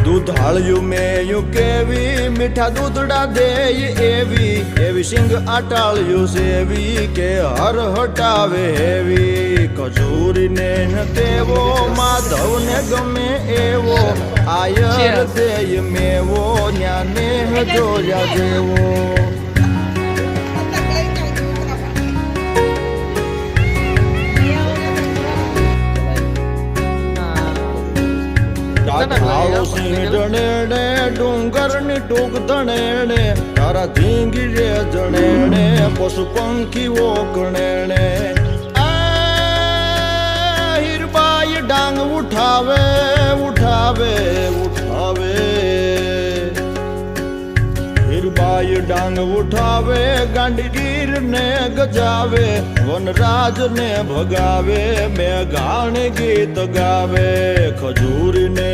દૂધાળ્યું મેયું કેવી મીઠા દૂધડા દેય એવી એવી સિંગ આટાળ્યું સેવી કે હર હટાવે હેવી ખજૂરીને તેવો માધવને ગમે એવો આયર દેય મેવો ન્યાને જોયા જેવો ડુંગર ની ટૂંક ધણેણે તારા ધીંગી રે જણેણે પશુ પંખીઓ ગણેણે હીરબાઈ ડાંગ ઉઠાવે ઉઠાવે ઉઠાવે હીરબાઈ ડાંગ ઉઠાવે ગાંડીગીર ને ગજાવે વનરાજ ને ભગાવે મેઘાણ ગીત ગાવે ખજૂરી ને